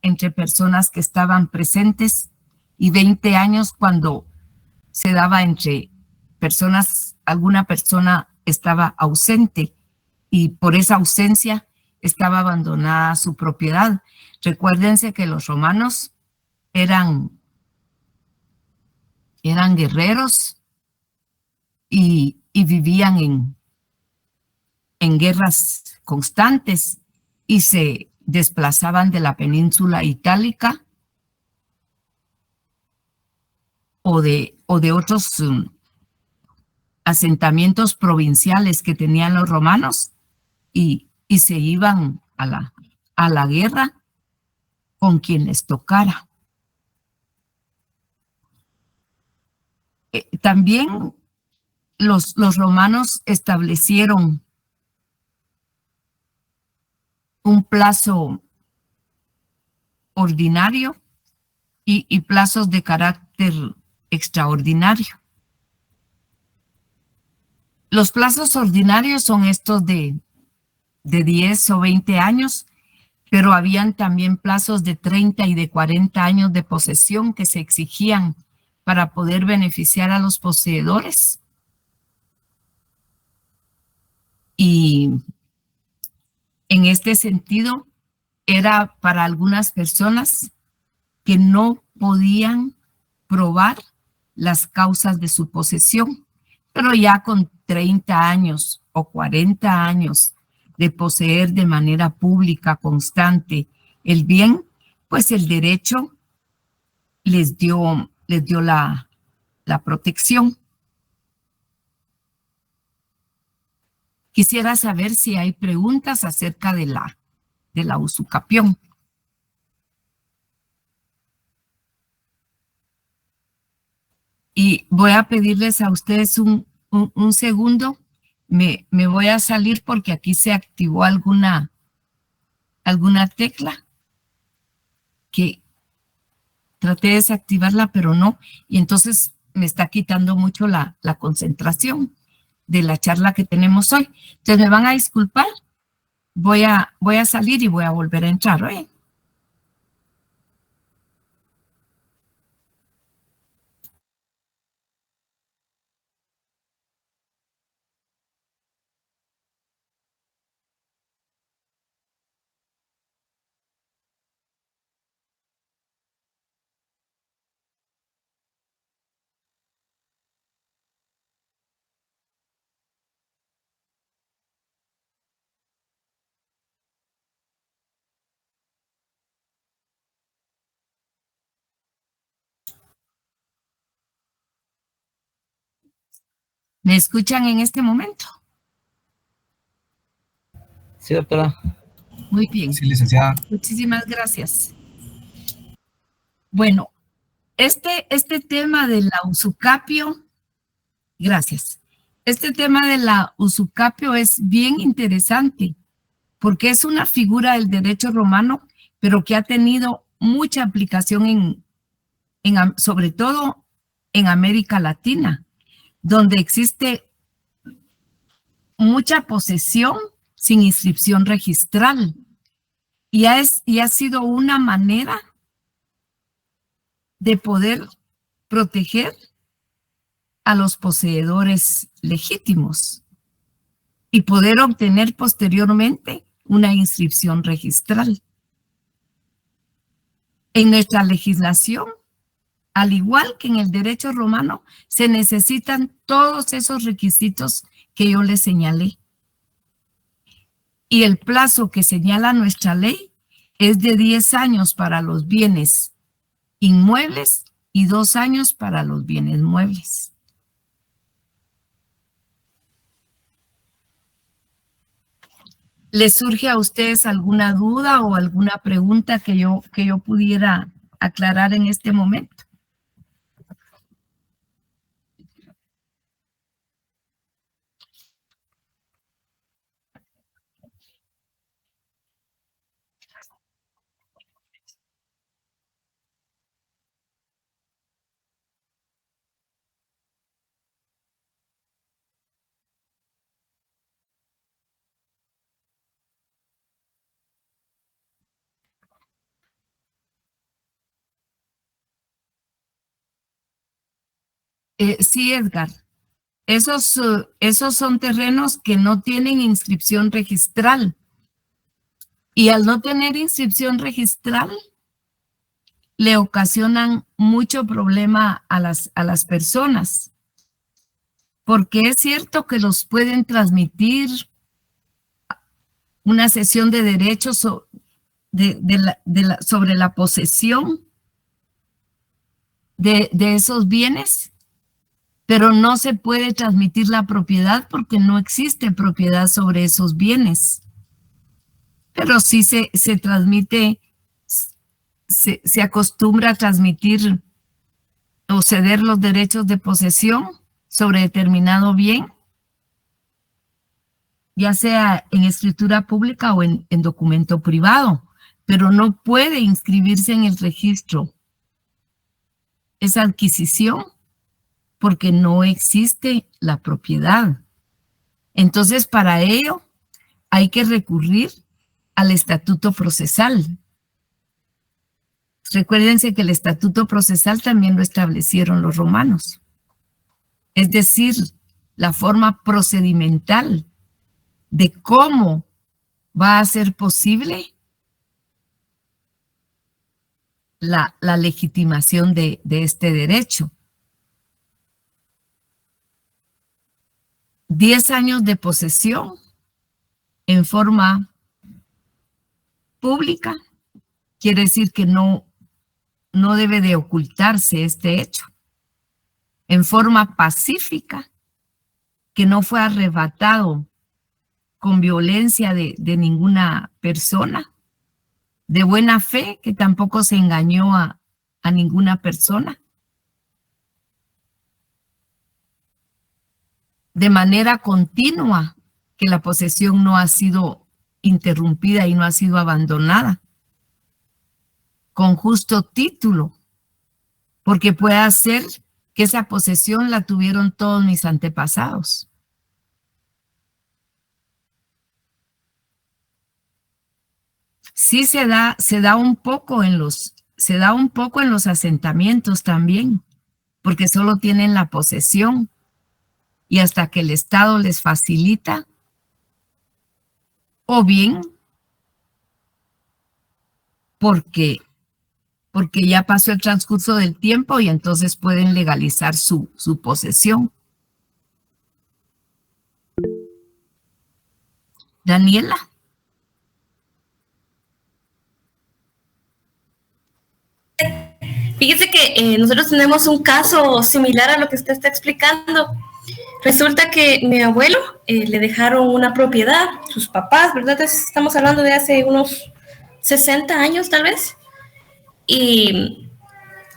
entre personas que estaban presentes y 20 años cuando se daba entre personas, alguna persona estaba ausente y por esa ausencia estaba abandonada su propiedad. Recuérdense que los romanos eran guerreros y vivían en guerras constantes y se desplazaban de la península itálica o de otros asentamientos provinciales que tenían los romanos y se iban a la guerra con quien les tocara. También los romanos establecieron un plazo ordinario y plazos de carácter extraordinario. Los plazos ordinarios son estos de 10 o 20 años, pero habían también plazos de 30 y de 40 años de posesión que se exigían para poder beneficiar a los poseedores. Y en este sentido, era para algunas personas que no podían probar las causas de su posesión, pero ya con 30 años o 40 años de poseer de manera pública, constante, el bien, pues el derecho les dio la protección. Quisiera saber si hay preguntas acerca de la usucapión. Y voy a pedirles a ustedes un segundo. Me voy a salir porque aquí se activó alguna tecla que traté de desactivarla, pero no. Y entonces me está quitando mucho la concentración de la charla que tenemos hoy. Entonces me van a disculpar. Voy a salir y voy a volver a entrar, ¿eh? ¿Me escuchan en este momento? Sí, doctora. Muy bien. Sí, licenciada. Muchísimas gracias. Bueno, este tema de la usucapio, gracias. Este tema de la usucapio es bien interesante porque es una figura del derecho romano, pero que ha tenido mucha aplicación sobre todo en América Latina, donde existe mucha posesión sin inscripción registral. Y ha sido una manera de poder proteger a los poseedores legítimos y poder obtener posteriormente una inscripción registral. En nuestra legislación, al igual que en el derecho romano, se necesitan todos esos requisitos que yo les señalé. Y el plazo que señala nuestra ley es de 10 años para los bienes inmuebles y 2 años para los bienes muebles. ¿Les surge a ustedes alguna duda o alguna pregunta que yo pudiera aclarar en este momento? Sí, Edgar. Esos son terrenos que no tienen inscripción registral. Y al no tener inscripción registral, le ocasionan mucho problema a las personas. Porque es cierto que los pueden transmitir una sesión de derechos sobre la posesión de esos bienes, pero no se puede transmitir la propiedad porque no existe propiedad sobre esos bienes. Pero sí se transmite, se acostumbra a transmitir o ceder los derechos de posesión sobre determinado bien, ya sea en escritura pública o en documento privado, pero no puede inscribirse en el registro esa adquisición porque no existe la propiedad. Entonces, para ello hay que recurrir al estatuto procesal. Recuérdense que el estatuto procesal también lo establecieron los romanos. Es decir, la forma procedimental de cómo va a ser posible la legitimación de este derecho. 10 años de posesión en forma pública quiere decir que no debe de ocultarse este hecho. En forma pacífica, que no fue arrebatado con violencia de ninguna persona, de buena fe, que tampoco se engañó a ninguna persona, de manera continua, que la posesión no ha sido interrumpida y no ha sido abandonada, con justo título, porque puede ser que esa posesión la tuvieron todos mis antepasados. Sí se da un poco en los asentamientos también, porque solo tienen la posesión y hasta que el Estado les facilita, o bien porque ya pasó el transcurso del tiempo y entonces pueden legalizar su posesión. Daniela. Fíjese que nosotros tenemos un caso similar a lo que usted está explicando. Resulta que mi abuelo le dejaron una propiedad, sus papás, ¿verdad? Estamos hablando de hace unos 60 años tal vez. Y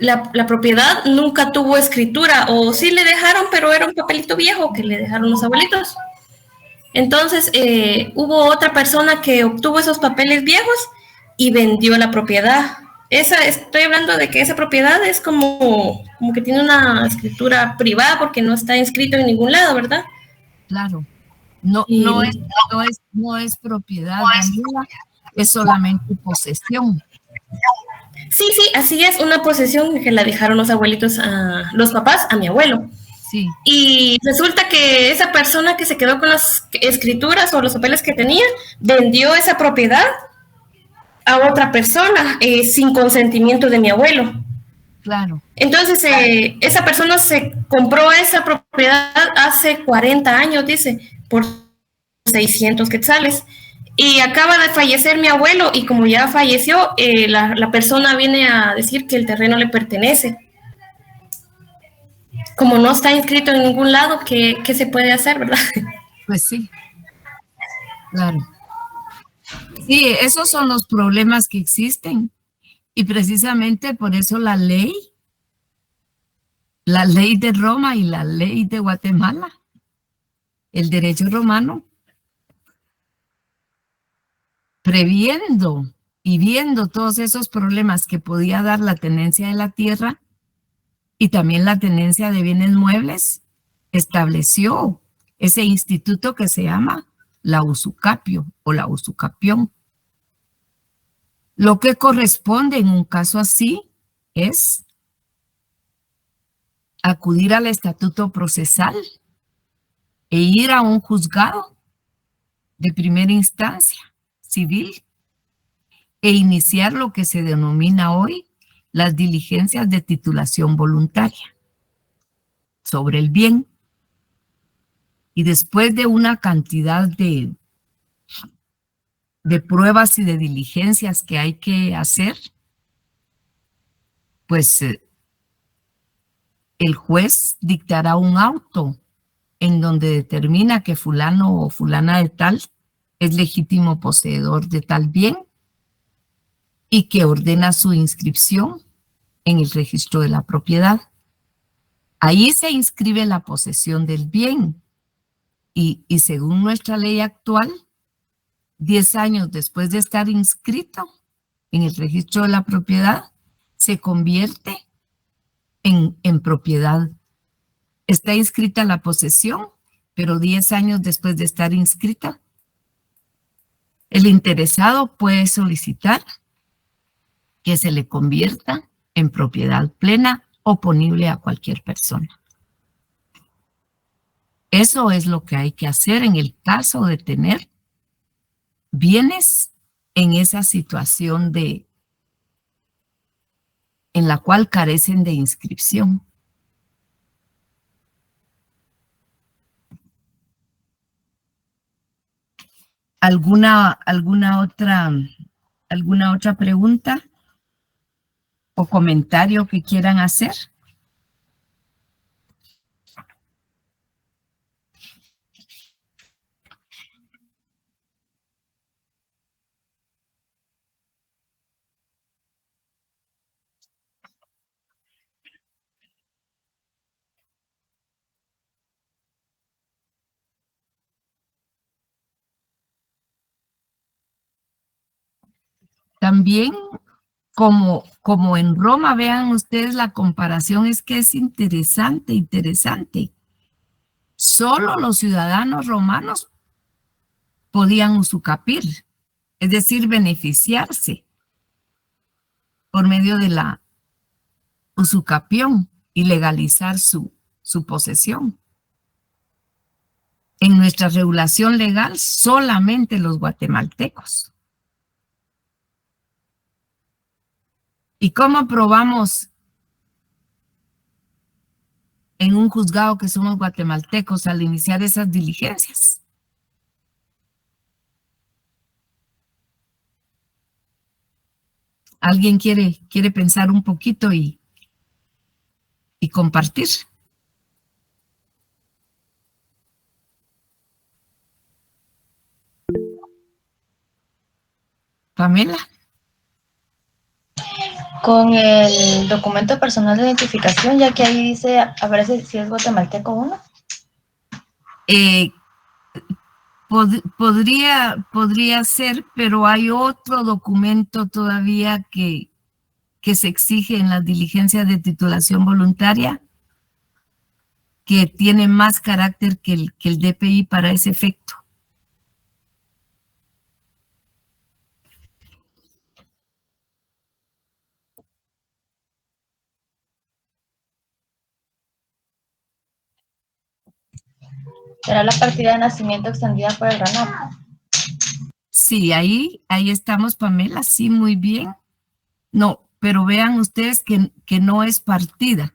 la propiedad nunca tuvo escritura, o sí le dejaron, pero era un papelito viejo que le dejaron los abuelitos. Entonces hubo otra persona que obtuvo esos papeles viejos y vendió la propiedad. Estoy hablando de que esa propiedad es como que tiene una escritura privada porque no está inscrito en ningún lado, ¿verdad? Claro. No es propiedad, Daniela, es solamente posesión. Sí, así es, una posesión que la dejaron los abuelitos, los papás, a mi abuelo. Sí. Y resulta que esa persona que se quedó con las escrituras o los papeles que tenía, vendió esa propiedad a otra persona sin consentimiento de mi abuelo. Claro. Entonces, esa persona se compró esa propiedad hace 40 años, dice, por 600 quetzales. Y acaba de fallecer mi abuelo y como ya falleció, la persona viene a decir que el terreno le pertenece. Como no está inscrito en ningún lado, ¿qué se puede hacer, verdad? Pues sí. Claro. Sí, esos son los problemas que existen. Y precisamente por eso la ley de Roma y la ley de Guatemala, el derecho romano, previendo y viendo todos esos problemas que podía dar la tenencia de la tierra y también la tenencia de bienes muebles, estableció ese instituto que se llama la usucapio o la usucapión. Lo que corresponde en un caso así es acudir al estatuto procesal e ir a un juzgado de primera instancia civil e iniciar lo que se denomina hoy las diligencias de titulación voluntaria sobre el bien. Y después de una cantidad de pruebas y de diligencias que hay que hacer, pues el juez dictará un auto en donde determina que fulano o fulana de tal es legítimo poseedor de tal bien y que ordena su inscripción en el registro de la propiedad. Ahí se inscribe la posesión del bien y según nuestra ley actual, 10 años después de estar inscrito en el registro de la propiedad, se convierte en propiedad. Está inscrita la posesión, pero 10 años después de estar inscrita, el interesado puede solicitar que se le convierta en propiedad plena oponible a cualquier persona. Eso es lo que hay que hacer en el caso de tener bienes en esa situación en la cual carecen de inscripción. ¿Alguna otra pregunta o comentario que quieran hacer? También, como en Roma, vean ustedes la comparación, es que es interesante, interesante. Solo los ciudadanos romanos podían usucapir, es decir, beneficiarse por medio de la usucapión y legalizar su posesión. En nuestra regulación legal, solamente los guatemaltecos. ¿Y cómo probamos en un juzgado que somos guatemaltecos al iniciar esas diligencias? ¿Alguien quiere pensar un poquito y compartir? Pamela. Con el documento personal de identificación, ya que ahí dice, a ver si es guatemalteco uno. Podría ser, pero hay otro documento todavía que se exige en las diligencias de titulación voluntaria que tiene más carácter que el DPI para ese efecto. ¿Será la partida de nacimiento extendida por el RANAP? Sí, ahí estamos, Pamela, sí, muy bien. No, pero vean ustedes que no es partida,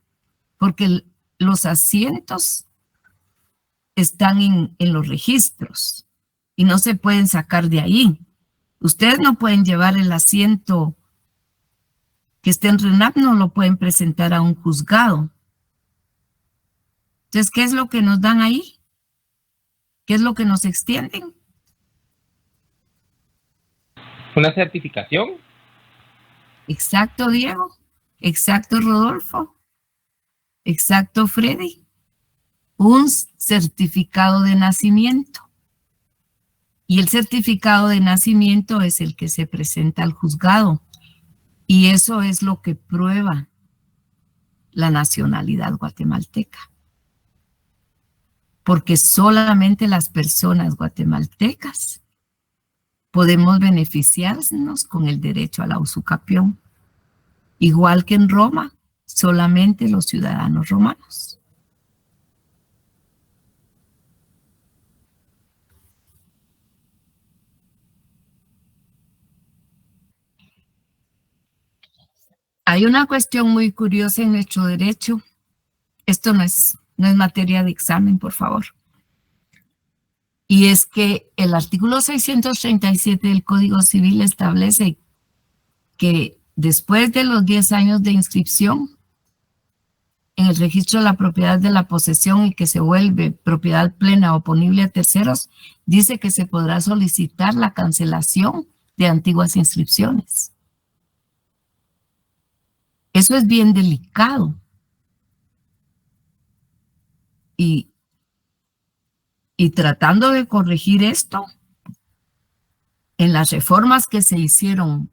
porque los asientos están en los registros y no se pueden sacar de ahí. Ustedes no pueden llevar el asiento que esté en RENAP, no lo pueden presentar a un juzgado. Entonces, ¿qué es lo que nos dan ahí? ¿Qué es lo que nos extienden? ¿Una certificación? Exacto, Diego. Exacto, Rodolfo. Exacto, Freddy. Un certificado de nacimiento. Y el certificado de nacimiento es el que se presenta al juzgado. Y eso es lo que prueba la nacionalidad guatemalteca. Porque solamente las personas guatemaltecas podemos beneficiarnos con el derecho a la usucapión. Igual que en Roma, solamente los ciudadanos romanos. Hay una cuestión muy curiosa en nuestro derecho. Esto no es materia de examen, por favor. Y es que el artículo 637 del Código Civil establece que después de los 10 años de inscripción en el registro de la propiedad de la posesión y que se vuelve propiedad plena oponible a terceros, dice que se podrá solicitar la cancelación de antiguas inscripciones. Eso es bien delicado. Y tratando de corregir esto, en las reformas que se hicieron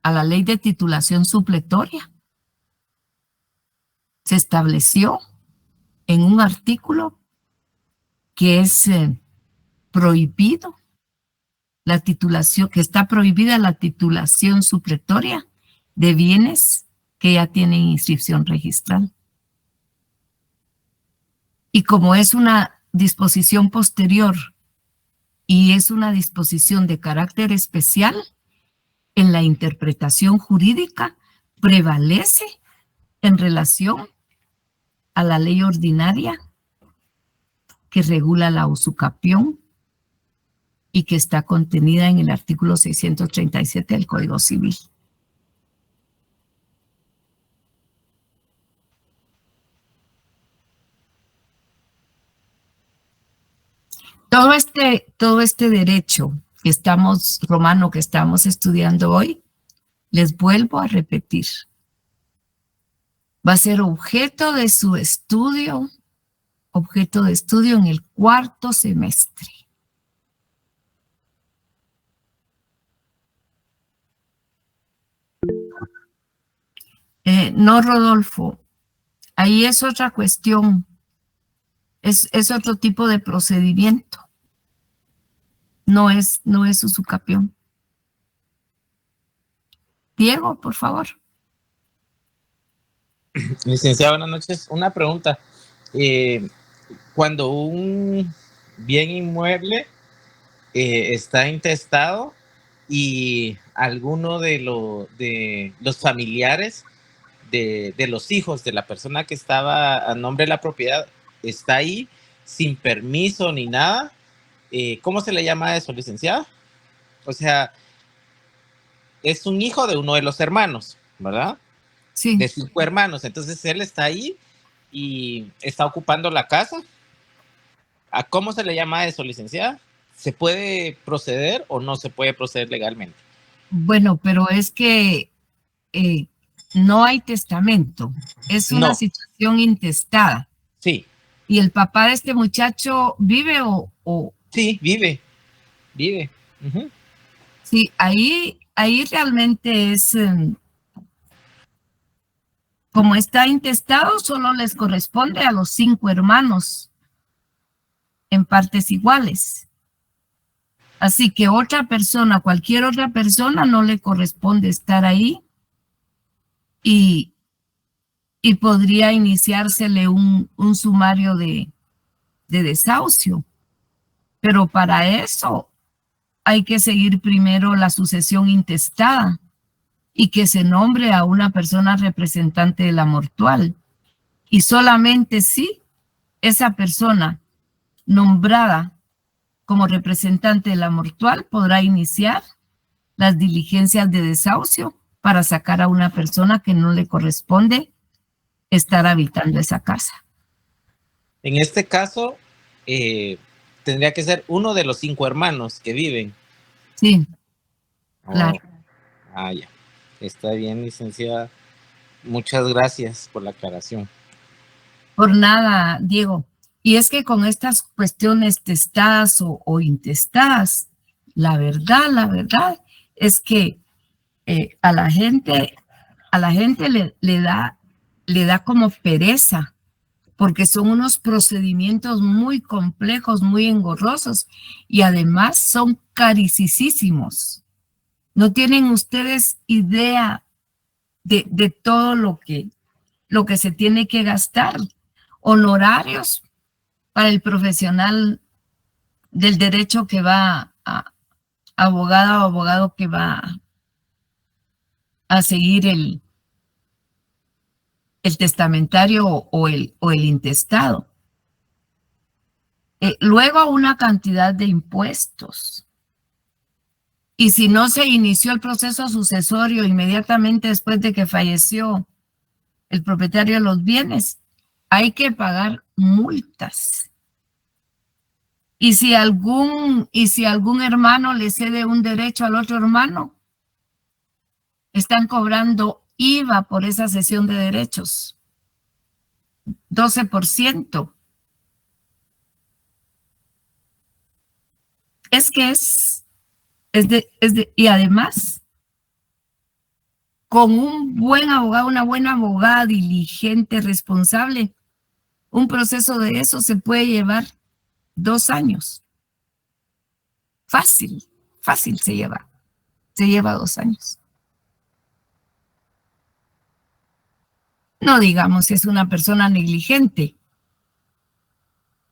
a la ley de titulación supletoria, se estableció en un artículo que es prohibido la titulación, que está prohibida la titulación supletoria de bienes que ya tienen inscripción registral. Y como es una disposición posterior y es una disposición de carácter especial, en la interpretación jurídica prevalece en relación a la ley ordinaria que regula la usucapión y que está contenida en el artículo 637 del Código Civil. Todo este derecho romano que estamos estudiando hoy, les vuelvo a repetir, va a ser objeto de estudio en el 4º semestre. No, Rodolfo, ahí es otra cuestión, es otro tipo de procedimiento. No es usucapión. Diego, por favor. Licenciado, buenas noches. Una pregunta. Cuando un bien inmueble está intestado y alguno de los familiares de los hijos de la persona que estaba a nombre de la propiedad está ahí sin permiso ni nada, ¿cómo se le llama eso, licenciado? O sea, es un hijo de uno de los hermanos, ¿verdad? Sí. De 5 hermanos. Entonces él está ahí y está ocupando la casa. ¿A cómo se le llama eso, licenciada? ¿Se puede proceder o no se puede proceder legalmente? Bueno, pero es que no hay testamento. Es una situación intestada. Sí. ¿Y el papá de este muchacho vive o...? Sí, vive. Uh-huh. Sí, ahí realmente es... como está intestado, solo les corresponde a los 5 hermanos en partes iguales. Así que cualquier otra persona no le corresponde estar ahí y podría iniciársele un sumario de desahucio. Pero para eso hay que seguir primero la sucesión intestada y que se nombre a una persona representante de la mortual. Y solamente si esa persona nombrada como representante de la mortual podrá iniciar las diligencias de desahucio para sacar a una persona que no le corresponde estar habitando esa casa. En este caso, tendría que ser uno de los 5 hermanos que viven. Sí, claro. Ya. Está bien, licenciada. Muchas gracias por la aclaración. Por nada, Diego. Y es que con estas cuestiones testadas o intestadas, la verdad es que a la gente le da como pereza, porque son unos procedimientos muy complejos, muy engorrosos, y además son carísimos. No tienen ustedes idea de todo lo que lo que se tiene que gastar. Honorarios para el profesional del derecho que va a abogada o abogado que va a seguir el testamentario o el intestado. Luego una cantidad de impuestos. Y si no se inició el proceso sucesorio inmediatamente después de que falleció el propietario de los bienes, hay que pagar multas. Y si algún hermano le cede un derecho al otro hermano, están cobrando IVA por esa cesión de derechos. 12%. Y además, con un buen abogado, una buena abogada diligente, responsable, un proceso de eso se puede llevar 2 años. Fácil se lleva 2 años. No digamos si es una persona negligente.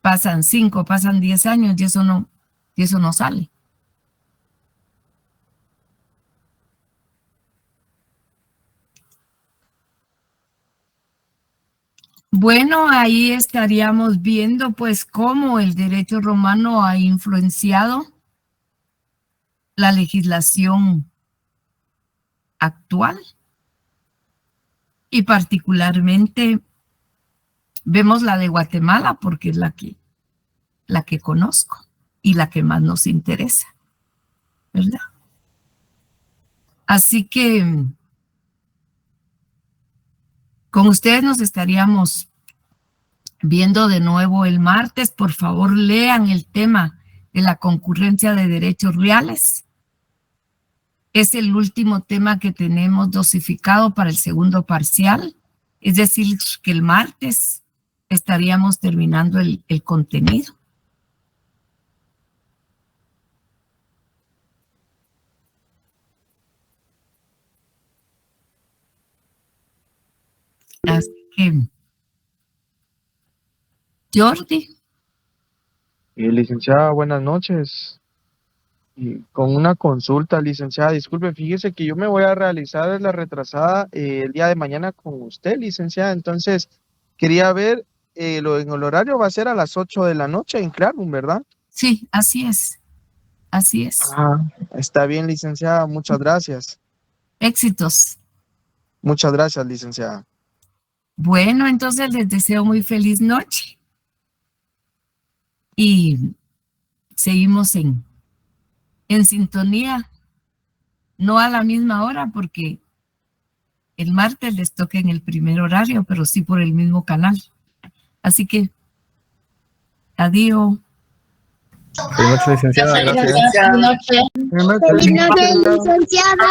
Pasan 5, pasan 10 años y eso no sale. Bueno, ahí estaríamos viendo pues cómo el derecho romano ha influenciado la legislación actual y particularmente vemos la de Guatemala porque es la que conozco y la que más nos interesa, ¿verdad? Así que con ustedes nos estaríamos viendo de nuevo el martes. Por favor, lean el tema de la concurrencia de derechos reales. Es el último tema que tenemos dosificado para el segundo parcial. Es decir, que el martes estaríamos terminando el contenido. Así que, Jordi. Licenciada, buenas noches. Y con una consulta, licenciada, disculpe, fíjese que yo me voy a realizar la retrasada el día de mañana con usted, licenciada. Entonces, quería ver, en el horario va a ser a las 8 de la noche en Clarum, ¿verdad? Sí, así es. Así es. Está bien, licenciada, muchas gracias. Éxitos. Muchas gracias, licenciada. Bueno, entonces les deseo muy feliz noche. Y seguimos en sintonía, no a la misma hora, porque el martes les toca en el primer horario, pero sí por el mismo canal. Así que, adiós. Buenas noches, licenciada. Gracias. Buenas noches. Buenas noches, licenciada. licenciada.